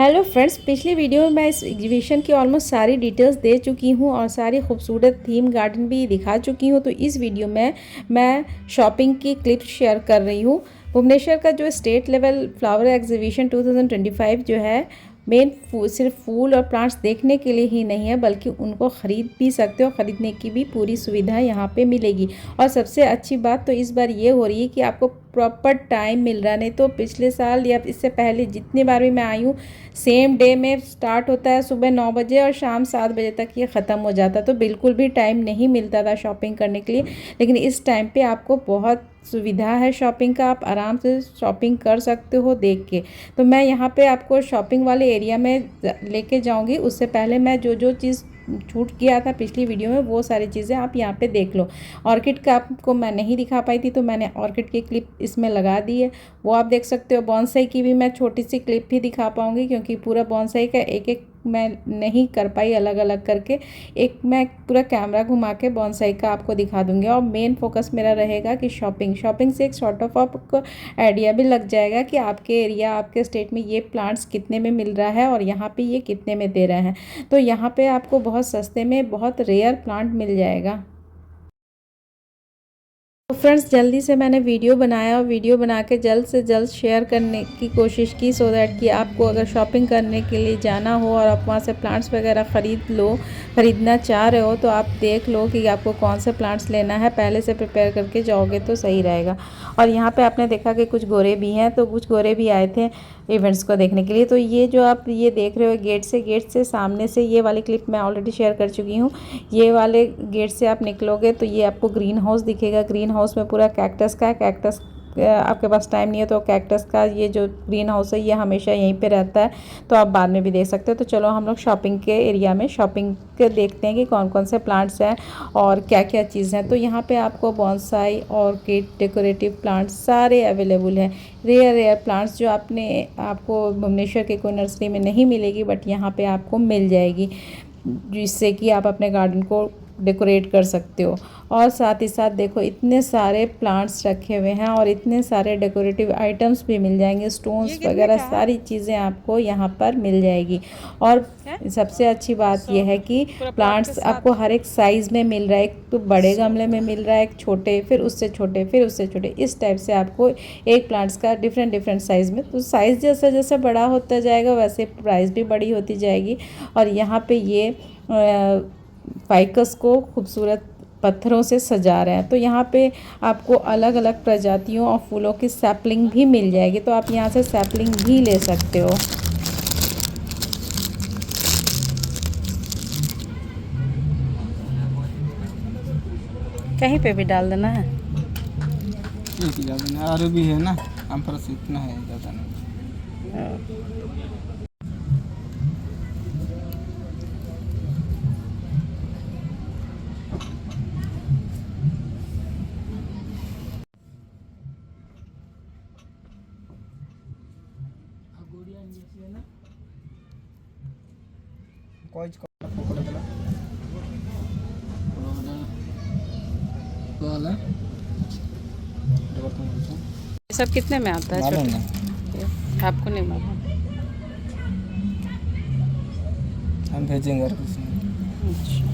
Hello friends, पिछली video में मैं इस एग्जीबिशन की ऑलमोस्ट सारी डिटेल्स दे चुकी हूँ और सारी खूबसूरत थीम गार्डन भी दिखा चुकी हूँ। तो इस वीडियो में मैं शॉपिंग की क्लिप्स शेयर कर रही हूँ। भुवनेश्वर का जो स्टेट लेवल फ्लावर एग्जीबिशन 2025 जो है मेन सिर्फ फूल और प्लांट्स देखने के लिए ही नहीं है, बल्कि उनको ख़रीद भी सकते हो। ख़रीदने की भी पूरी सुविधा यहाँ पे मिलेगी। और सबसे अच्छी बात तो इस बार ये हो रही है कि आपको प्रॉपर टाइम मिल रहा है। नहीं तो पिछले साल या इससे पहले जितनी बार भी मैं आई हूँ, सेम डे में स्टार्ट होता है सुबह 9 बजे और शाम 7 बजे तक ये ख़त्म हो जाता, तो बिल्कुल भी टाइम नहीं मिलता था शॉपिंग करने के लिए। लेकिन इस टाइम पे आपको बहुत सुविधा है शॉपिंग का, आप आराम से शॉपिंग कर सकते हो देख के। तो मैं यहाँ पे आपको शॉपिंग वाले एरिया में लेके जाऊँगी। उससे पहले मैं जो जो चीज़ छूट किया था पिछली वीडियो में, वो सारी चीज़ें आप यहाँ पे देख लो। ऑर्किड का आपको मैं नहीं दिखा पाई थी, तो मैंने ऑर्किड की क्लिप इसमें लगा दी है, वो आप देख सकते हो। बॉन्साई की भी मैं छोटी सी क्लिप ही दिखा पाऊँगी, क्योंकि पूरा बॉन्साई का एक एक मैं नहीं कर पाई अलग अलग करके। एक मैं पूरा कैमरा घुमा के बॉन्साई का आपको दिखा दूँगी। और मेन फोकस मेरा रहेगा कि शॉपिंग से एक सॉर्ट ऑफ आपको आइडिया भी लग जाएगा कि आपके एरिया, आपके स्टेट में ये प्लांट्स कितने में मिल रहा है और यहाँ पे ये कितने में दे रहे हैं। तो यहाँ पे आपको बहुत सस्ते में बहुत रेयर प्लांट मिल जाएगा। तो फ्रेंड्स, जल्दी से मैंने वीडियो बनाया और वीडियो बना के जल्द से जल्द शेयर करने की कोशिश की, सो दैट कि आपको अगर शॉपिंग करने के लिए जाना हो और आप वहाँ से प्लांट्स वगैरह ख़रीदना चाह रहे हो, तो आप देख लो कि आपको कौन से प्लांट्स लेना है। पहले से प्रिपेयर करके जाओगे तो सही रहेगा। और यहाँ पे आपने देखा कि कुछ गोरे भी हैं, तो कुछ गोरे भी आए थे इवेंट्स को देखने के लिए। तो ये जो आप ये देख रहे हो गेट से सामने से, ये वाली क्लिप मैं ऑलरेडी शेयर कर चुकी हूँ। ये वाले गेट से आप निकलोगे तो ये आपको ग्रीन हाउस दिखेगा। ग्रीन हाउस में पूरा कैक्टस का है। कैक्टस आपके पास टाइम नहीं है तो कैक्टस का ये जो ग्रीन हाउस है ये हमेशा यहीं पे रहता है, तो आप बाद में भी देख सकते हो। तो चलो हम लोग शॉपिंग के एरिया में शॉपिंग के देखते हैं कि कौन कौन से प्लांट्स हैं और क्या क्या चीज़ है। तो यहाँ पे आपको बॉन्साई, ऑर्किड, डेकोरेटिव प्लांट्स सारे अवेलेबल हैं। रेयर प्लांट्स जो आपको भुवनेश्वर के कोई नर्सरी में नहीं मिलेगी, बट यहाँ पे आपको मिल जाएगी, जिससे कि आप अपने गार्डन को डेकोरेट कर सकते हो। और साथ ही साथ देखो इतने सारे प्लांट्स रखे हुए हैं और इतने सारे डेकोरेटिव आइटम्स भी मिल जाएंगे। स्टोन्स वगैरह सारी चीज़ें आपको यहाँ पर मिल जाएगी। और सबसे अच्छी बात यह है कि प्लांट्स आपको हर एक साइज़ में मिल रहा है। एक तो बड़े गमले में मिल रहा है, एक छोटे, फिर उससे छोटे, फिर उससे छोटे, इस टाइप से आपको एक प्लांट्स का डिफरेंट साइज़ में। तो साइज़ जैसा जैसा बड़ा होता जाएगा वैसे प्राइस भी बड़ी होती जाएगी। और यहाँ पे ये फाइकस को खूबसूरत पत्थरों से सजा रहे हैं। तो यहाँ पे आपको अलग अलग प्रजातियों और फूलों की सैपलिंग भी मिल जाएगी, तो आप यहाँ से सैपलिंग भी ले सकते हो। कहीं पे भी डाल देना है, एक ही ज़्यादा नहीं, और भी है ना, हम पर इतना है, ज़्यादा नहीं। ये सब कितने में आता है छोटे? आपको नहीं मालूम? हम भेजेंगे और कुछ नहीं। अच्छा,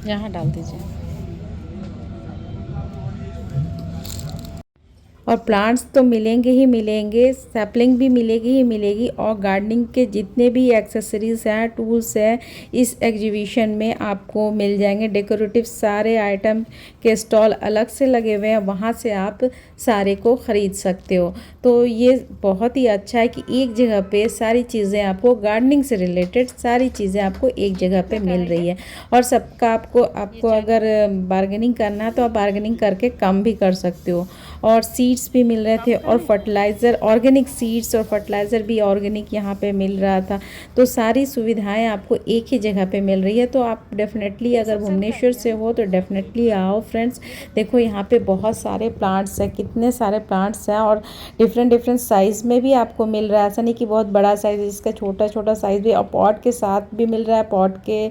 यहाँ डाल दीजिए। और प्लांट्स तो मिलेंगे ही मिलेंगे, सैपलिंग भी मिलेगी ही मिलेगी। और गार्डनिंग के जितने भी एक्सेसरीज हैं, टूल्स हैं, इस एग्जीबिशन में आपको मिल जाएंगे। डेकोरेटिव सारे आइटम के स्टॉल अलग से लगे हुए हैं, वहाँ से आप सारे को ख़रीद सकते हो। तो ये बहुत ही अच्छा है कि एक जगह पे सारी चीज़ें आपको गार्डनिंग से रिलेटेड सारी चीज़ें आपको एक जगह पे मिल रही है। और सबका आपको अगर बार्गेनिंग करना है तो आप बार्गेनिंग करके कम भी कर सकते हो। और सीड्स सीड्स भी मिल रहे थे और फर्टिलाइज़र, ऑर्गेनिक सीड्स और फर्टिलाइज़र भी ऑर्गेनिक यहाँ पे मिल रहा था। तो सारी सुविधाएं आपको एक ही जगह पे मिल रही है। तो आप डेफिनेटली अगर भुवनेश्वर से हो तो डेफिनेटली आओ फ्रेंड्स। देखो यहाँ पे बहुत सारे प्लांट्स हैं, कितने सारे प्लांट्स हैं और डिफरेंट डिफरेंट साइज़ में भी आपको मिल रहा है। ऐसा नहीं कि बहुत बड़ा साइज़, इसका छोटा छोटा साइज़ भी, और पॉट के साथ भी मिल रहा है। पॉट के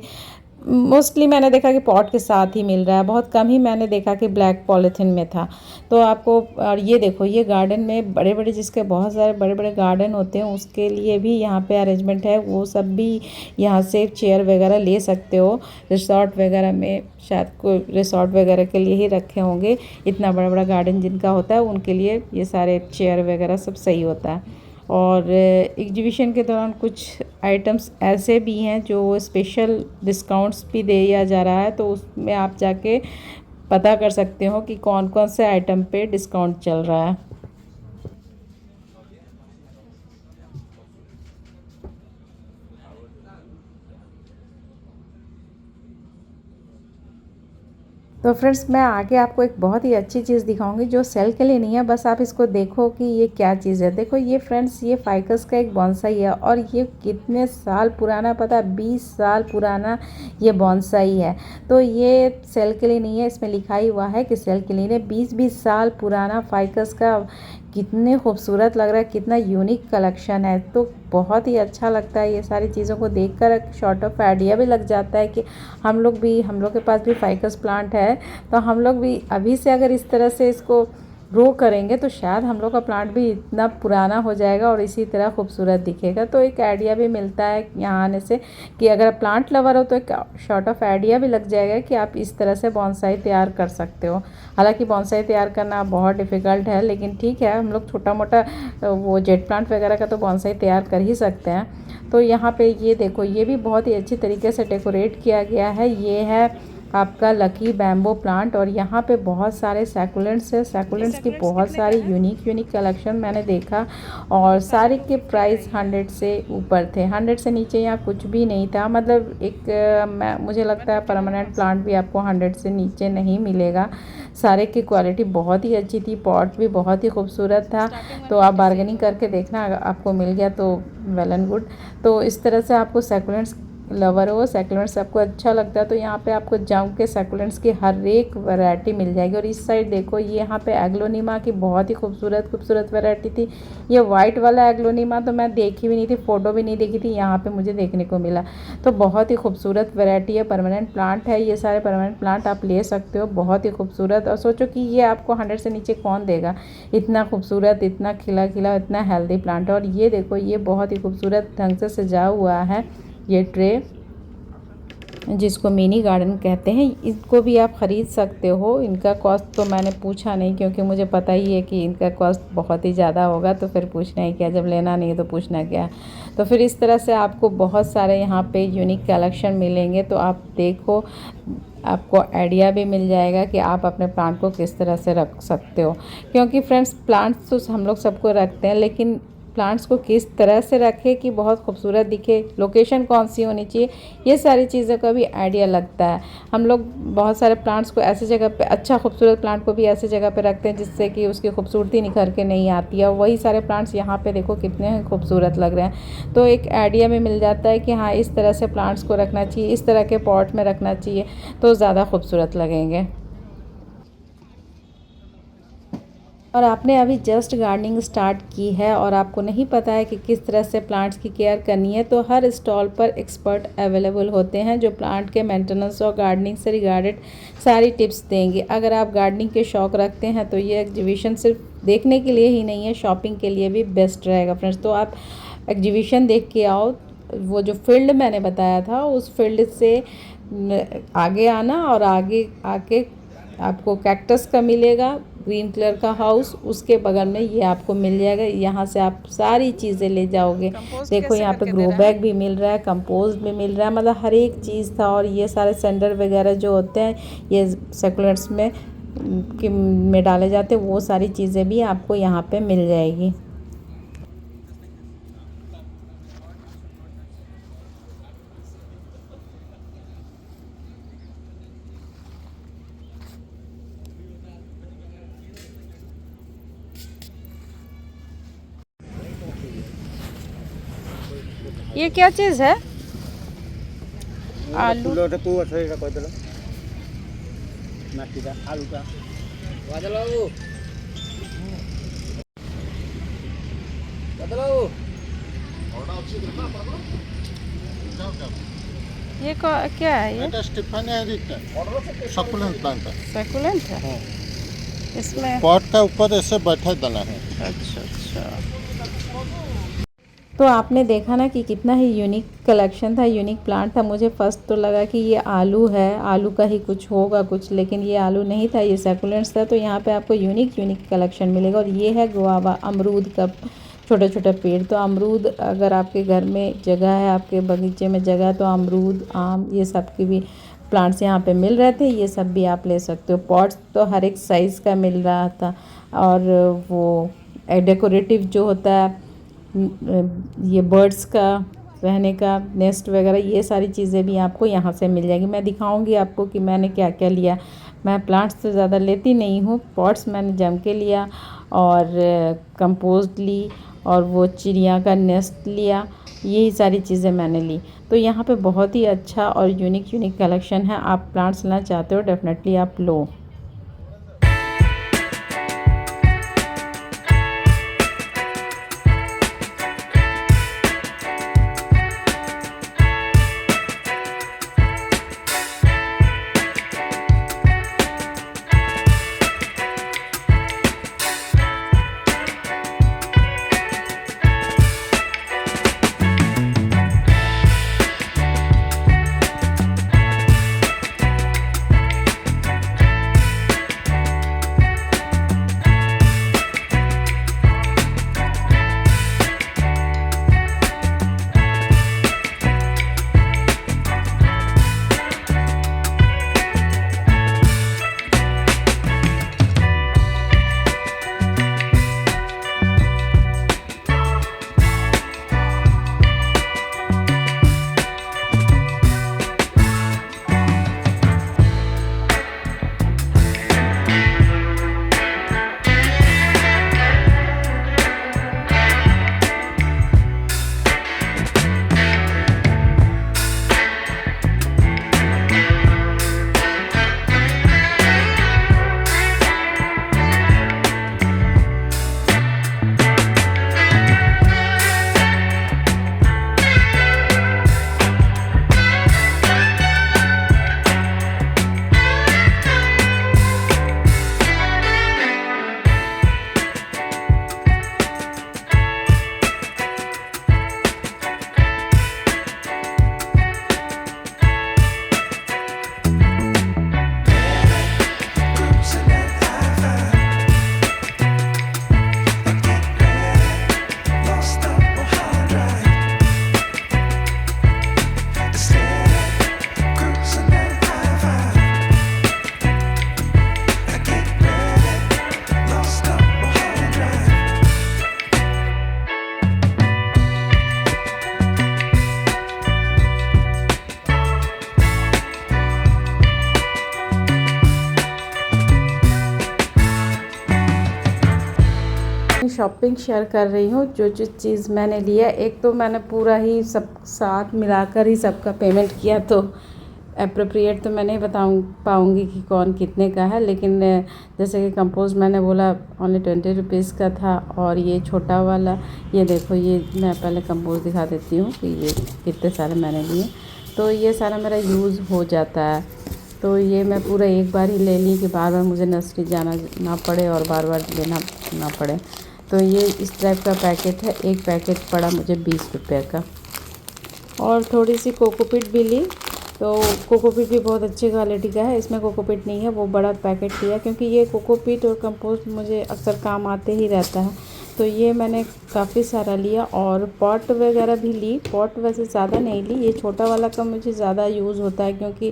मोस्टली मैंने देखा कि पॉट के साथ ही मिल रहा है, बहुत कम ही मैंने देखा कि ब्लैक पॉलीथिन में था। तो आपको, और ये देखो ये गार्डन में बड़े बड़े, जिसके बहुत सारे बड़े बड़े गार्डन होते हैं उसके लिए भी यहाँ पे अरेंजमेंट है। वो सब भी यहाँ से चेयर वगैरह ले सकते हो। रिसॉर्ट वगैरह में शायद कोई रिसॉर्ट वगैरह के लिए ही रखे होंगे। इतना बड़ा बड़ा गार्डन जिनका होता है उनके लिए ये सारे चेयर वगैरह सब सही होता है। और एग्जीबिशन के दौरान कुछ आइटम्स ऐसे भी हैं जो स्पेशल डिस्काउंट्स भी दिया जा रहा है, तो उसमें आप जाके पता कर सकते हो कि कौन कौन से आइटम पे डिस्काउंट चल रहा है। तो फ्रेंड्स मैं आगे आपको एक बहुत ही अच्छी चीज़ दिखाऊंगी जो सेल के लिए नहीं है, बस आप इसको देखो कि ये क्या चीज़ है। देखो ये फ्रेंड्स, ये फाइकस का एक बॉन्साई है और ये कितने साल पुराना, पता है 20 साल पुराना ये बॉन्साई है। तो ये सेल के लिए नहीं है, इसमें लिखा ही हुआ है कि सेल के लिए नहीं। 20 साल पुराना फाइकस का, कितने खूबसूरत लग रहा है, कितना यूनिक कलेक्शन है। तो बहुत ही अच्छा लगता है ये सारी चीज़ों को देखकर। शॉर्ट ऑफ आइडिया भी लग जाता है कि हम लोग के पास भी फाइकस प्लांट है, तो हम लोग भी अभी से अगर इस तरह से इसको ग्रो करेंगे तो शायद हम लोग का प्लांट भी इतना पुराना हो जाएगा और इसी तरह खूबसूरत दिखेगा। तो एक आइडिया भी मिलता है यहाँ आने से कि अगर आप प्लांट लवर हो तो एक शॉर्ट ऑफ आइडिया भी लग जाएगा कि आप इस तरह से बॉन्साई तैयार कर सकते हो। हालांकि बॉन्साई तैयार करना बहुत डिफ़िकल्ट है, लेकिन ठीक है, हम लोग छोटा मोटा वो जेट प्लांट वगैरह का तो बॉन्साई तैयार कर ही सकते हैं। तो यहाँ पे ये देखो, ये भी बहुत ही अच्छी तरीके से डेकोरेट किया गया है। ये है आपका लकी बैम्बो प्लांट और यहाँ पे बहुत सारे सैकुलेंट्स है। सैकुलेंट्स की बहुत सारी यूनिक कलेक्शन मैंने देखा और सारे के प्राइस 100 से ऊपर थे। 100 से नीचे यहाँ कुछ भी नहीं था। मतलब एक मुझे लगता है परमानेंट प्लांट भी आपको 100 से नीचे नहीं मिलेगा। सारे की क्वालिटी बहुत ही अच्छी थी, पॉट भी बहुत ही खूबसूरत था। तो आप बार्गेनिंग करके देखना, अगर आपको मिल गया तो वेल एंड गुड। तो इस तरह से आपको सैकुलेंट्स लवर हो, सैकुलेंट्स आपको अच्छा लगता है तो यहाँ पे आपको जम के सैकुलेंट्स की हर एक वैरायटी मिल जाएगी। और इस साइड देखो, ये यहाँ पे एग्लोनिमा की बहुत ही खूबसूरत वैरायटी थी। ये वाइट वाला एग्लोनिमा तो मैं देखी भी नहीं थी, फ़ोटो भी नहीं देखी थी, यहाँ पे मुझे देखने को मिला। तो बहुत ही खूबसूरत वैरायटी है, परमानेंट प्लांट है। ये सारे परमानेंट प्लांट आप ले सकते हो, बहुत ही खूबसूरत। और सोचो कि ये आपको 100 से नीचे कौन देगा, इतना खूबसूरत, इतना खिला खिला, इतना हेल्दी प्लांट है। और ये देखो, ये बहुत ही खूबसूरत ढंग से सजा हुआ है ये ट्रे, जिसको मिनी गार्डन कहते हैं। इसको भी आप ख़रीद सकते हो। इनका कॉस्ट तो मैंने पूछा नहीं, क्योंकि मुझे पता ही है कि इनका कॉस्ट बहुत ही ज़्यादा होगा, तो फिर पूछना ही क्या, जब लेना नहीं है तो पूछना क्या। तो फिर इस तरह से आपको बहुत सारे यहाँ पे यूनिक कलेक्शन मिलेंगे। तो आप देखो, आपको आइडिया भी मिल जाएगा कि आप अपने प्लांट को किस तरह से रख सकते हो। क्योंकि फ्रेंड्स, प्लांट्स तो हम लोग सबको रखते हैं, लेकिन प्लांट्स को किस तरह से रखें कि बहुत खूबसूरत दिखे, लोकेशन कौन सी होनी चाहिए, ये सारी चीज़ों का भी आइडिया लगता है। हम लोग बहुत सारे प्लांट्स को ऐसी जगह पे, अच्छा खूबसूरत प्लांट को भी ऐसी जगह पे रखते हैं जिससे कि उसकी खूबसूरती निखर के नहीं आती है। वही सारे प्लांट्स यहाँ पे देखो कितने खूबसूरत लग रहे हैं। तो एक आइडिया में मिल जाता है कि हाँ, इस तरह से प्लांट्स को रखना चाहिए, इस तरह के पॉट में रखना चाहिए, तो ज़्यादा खूबसूरत लगेंगे। और आपने अभी जस्ट गार्डनिंग स्टार्ट की है और आपको नहीं पता है कि किस तरह से प्लांट्स की केयर करनी है, तो हर स्टॉल पर एक्सपर्ट अवेलेबल होते हैं जो प्लांट के मेंटेनेंस और गार्डनिंग से रिगार्डेड सारी टिप्स देंगे। अगर आप गार्डनिंग के शौक़ रखते हैं तो ये एग्जीबिशन सिर्फ देखने के लिए ही नहीं है, शॉपिंग के लिए भी बेस्ट रहेगा फ्रेंड्स। तो आप एग्जीबिशन देख के आओ। वो जो फील्ड मैंने बताया था उस फील्ड से आगे आना और आगे आके आपको कैक्टस का मिलेगा, ग्रीन कलर का हाउस, उसके बगल में ये आपको मिल जाएगा। यहाँ से आप सारी चीज़ें ले जाओगे। देखो यहाँ पे ग्रो बैग भी मिल रहा है, कंपोस्ट भी मिल रहा है, मतलब हर एक चीज़ था। और ये सारे सेंडर वगैरह जो होते हैं ये सेकुलेंट्स में डाले जाते हैं, वो सारी चीज़ें भी आपको यहाँ पे मिल जाएगी। ये क्या चीज़ है? आलू। ये क्या है ये? सकुलेंट प्लांट है। सकुलेंट है। हाँ। इसमें पॉट का ऊपर ऐसे बैठा दाना है। अच्छा अच्छा। तो आपने देखा ना कि कितना ही यूनिक कलेक्शन था, यूनिक प्लांट था। मुझे फर्स्ट तो लगा कि ये आलू है, आलू का ही कुछ होगा कुछ, लेकिन ये आलू नहीं था, ये सकुलेंट्स था। तो यहाँ पे आपको यूनिक कलेक्शन मिलेगा। और ये है गुआवा, अमरूद का छोटा छोटा पेड़। तो अमरूद अगर आपके घर में जगह है, आपके बगीचे में जगह है, तो अमरूद, आम, ये सब की भी प्लांट्स यहाँ पे मिल रहे थे। ये सब भी आप ले सकते हो। पॉट्स तो हर एक साइज़ का मिल रहा था। और वो डेकोरेटिव जो होता है, ये बर्ड्स का रहने का नेस्ट वगैरह, ये सारी चीज़ें भी आपको यहाँ से मिल जाएगी। मैं दिखाऊंगी आपको कि मैंने क्या क्या लिया। मैं प्लांट्स तो ज़्यादा लेती नहीं हूँ, पॉट्स मैंने जम के लिया और कंपोस्ट ली और वो चिड़िया का नेस्ट लिया, यही सारी चीज़ें मैंने ली। तो यहाँ पे बहुत ही अच्छा और यूनिक कलेक्शन है। आप प्लांट्स लेना चाहते हो, डेफिनेटली आप लो। शॉपिंग शेयर कर रही हूँ, जो जो चीज़ मैंने लिया। एक तो मैंने पूरा ही सब साथ मिलाकर ही सबका पेमेंट किया, तो अप्रोप्रिएट तो मैं नहीं पाऊँगी कि कौन कितने का है। लेकिन जैसे कि कंपोज मैंने बोला ओनली 20 रुपीज़ का था। और ये छोटा वाला, ये देखो, ये मैं पहले कंपोज दिखा देती हूँ कि ये कितने सारे मैंने लिए। तो ये सारा मेरा यूज़ हो जाता है। तो ये मैं पूरा एक बार ही ले ली कि बार बार मुझे नर्सरी जाना ना पड़े और बार बार लेना ना पड़े। तो ये इस टाइप का पैकेट है। एक पैकेट पड़ा मुझे 20 रुपये का। और थोड़ी सी कोकोपीट भी ली। तो कोकोपीट भी बहुत अच्छी क्वालिटी का है, इसमें कोकोपीट नहीं है, वो बड़ा पैकेट लिया क्योंकि ये कोकोपीट और कंपोस्ट मुझे अक्सर काम आते ही रहता है। तो ये मैंने काफ़ी सारा लिया। और पॉट वगैरह भी ली। पॉट वैसे ज़्यादा नहीं ली, ये छोटा वाला का मुझे ज़्यादा यूज़ होता है क्योंकि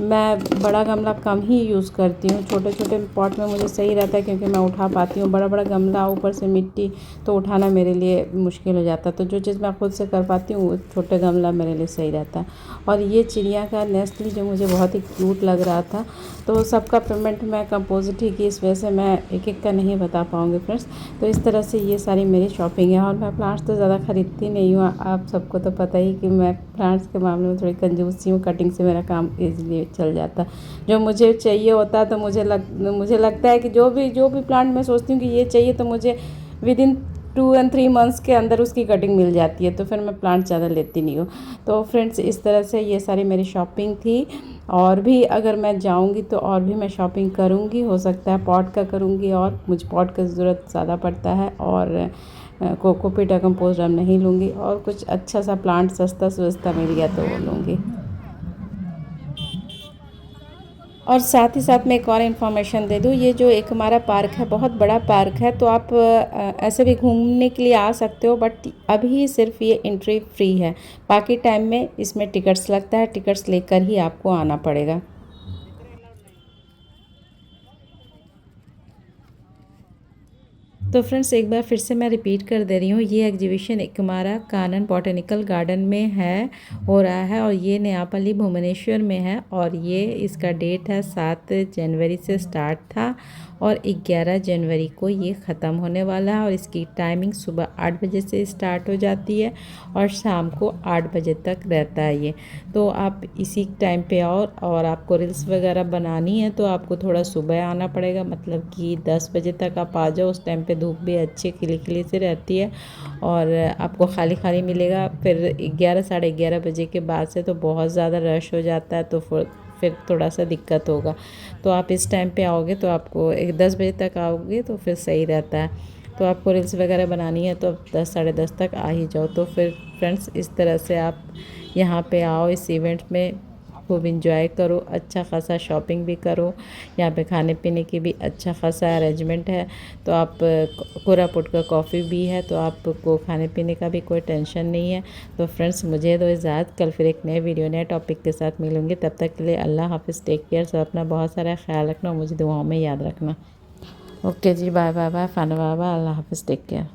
मैं बड़ा गमला कम ही यूज़ करती हूँ। छोटे छोटे पॉट में मुझे सही रहता है क्योंकि मैं उठा पाती हूँ। बड़ा बड़ा गमला ऊपर से मिट्टी तो उठाना मेरे लिए मुश्किल हो जाता है। तो जो चीज़ मैं खुद से कर पाती हूँ वो छोटे गमला मेरे लिए सही रहता है। और ये चिड़िया का नेस्ट जो मुझे बहुत ही क्यूट लग रहा था, तो सबका पेमेंट मैं कंपोजिट ही की, इस वजह से मैं एक एक का नहीं बता पाऊँगी फ्रेंड्स। तो इस तरह से ये सारी मेरी शॉपिंग है। और मैं प्लांट्स तो ज़्यादा ख़रीदती नहीं हूँ, आप सबको तो पता ही कि मैं प्लांट्स के मामले में थोड़ी कंजूसी हूँ। कटिंग से मेरा काम ईज़िली चल जाता। जो मुझे चाहिए होता है तो मुझे लगता है कि जो भी प्लांट मैं सोचती हूँ कि ये चाहिए तो मुझे विदिन 2 एंड 3 मंथ्स के अंदर उसकी कटिंग मिल जाती है। तो फिर मैं प्लांट ज़्यादा लेती नहीं हूँ। तो फ्रेंड्स इस तरह से ये सारी मेरी शॉपिंग थी। और भी अगर मैं जाऊँगी तो और भी मैं शॉपिंग करूँगी, हो सकता है पॉट का करूँगी, और मुझे पॉट की ज़रूरत ज़्यादा पड़ता है। और कोकोपीट कंपोस्ट अब नहीं लूँगी, और कुछ अच्छा सा प्लांट सस्ता मिल गया तो वो लूँगी। और साथ ही साथ मैं एक और इन्फॉर्मेशन दे दूँ, ये जो एक हमारा पार्क है बहुत बड़ा पार्क है, तो आप ऐसे भी घूमने के लिए आ सकते हो, बट अभी सिर्फ ये एंट्री फ्री है। बाकी टाइम में इसमें टिकट्स लगता है, टिकट्स लेकर ही आपको आना पड़ेगा। तो फ्रेंड्स एक बार फिर से मैं रिपीट कर दे रही हूँ, ये एग्जीबिशन एक हमारा कानन बॉटेनिकल गार्डन में है, हो रहा है, और ये नयापल्ली भुवनेश्वर में है। और ये इसका डेट है 7 जनवरी से स्टार्ट था और 11 जनवरी को ये ख़त्म होने वाला है। और इसकी टाइमिंग सुबह 8 बजे से स्टार्ट हो जाती है और शाम को 8 बजे तक रहता है ये। तो आप इसी टाइम पे आओ, और आपको रील्स वगैरह बनानी है तो आपको थोड़ा सुबह आना पड़ेगा, मतलब कि 10 बजे तक आप आ जाओ। उस टाइम पे धूप भी अच्छी खिली खिली से रहती है और आपको खाली खाली मिलेगा। फिर 11 साढ़े 11 बजे के बाद से तो बहुत ज़्यादा रश हो जाता है, तो फिर थोड़ा सा दिक्कत होगा। तो आप इस टाइम पे आओगे तो आपको 10 बजे तक आओगे तो फिर सही रहता है। तो आपको रील्स वगैरह बनानी है तो 10 साढ़े 10 तक आ ही जाओ। तो फिर फ्रेंड्स इस तरह से आप यहाँ पे आओ, इस इवेंट में खूब इंजॉय करो, अच्छा खासा शॉपिंग भी करो। यहाँ पे खाने पीने की भी अच्छा खासा अरेंजमेंट है। तो आप कोरापुट का कॉफ़ी भी है, तो आपको खाने पीने का भी कोई टेंशन नहीं है। तो फ्रेंड्स मुझे दो इजाज़त, कल फिर एक नए वीडियो नए टॉपिक के साथ मिलूँगी। तब तक के लिए अल्लाह हाफ़िज़, टेक केयर। सब अपना बहुत सारा ख्याल रखना और मुझे दुआओं में याद रखना। ओके जी, बाय बाय बाय, फाना बाबा, अल्लाह हाफ़िज़, टेक केयर।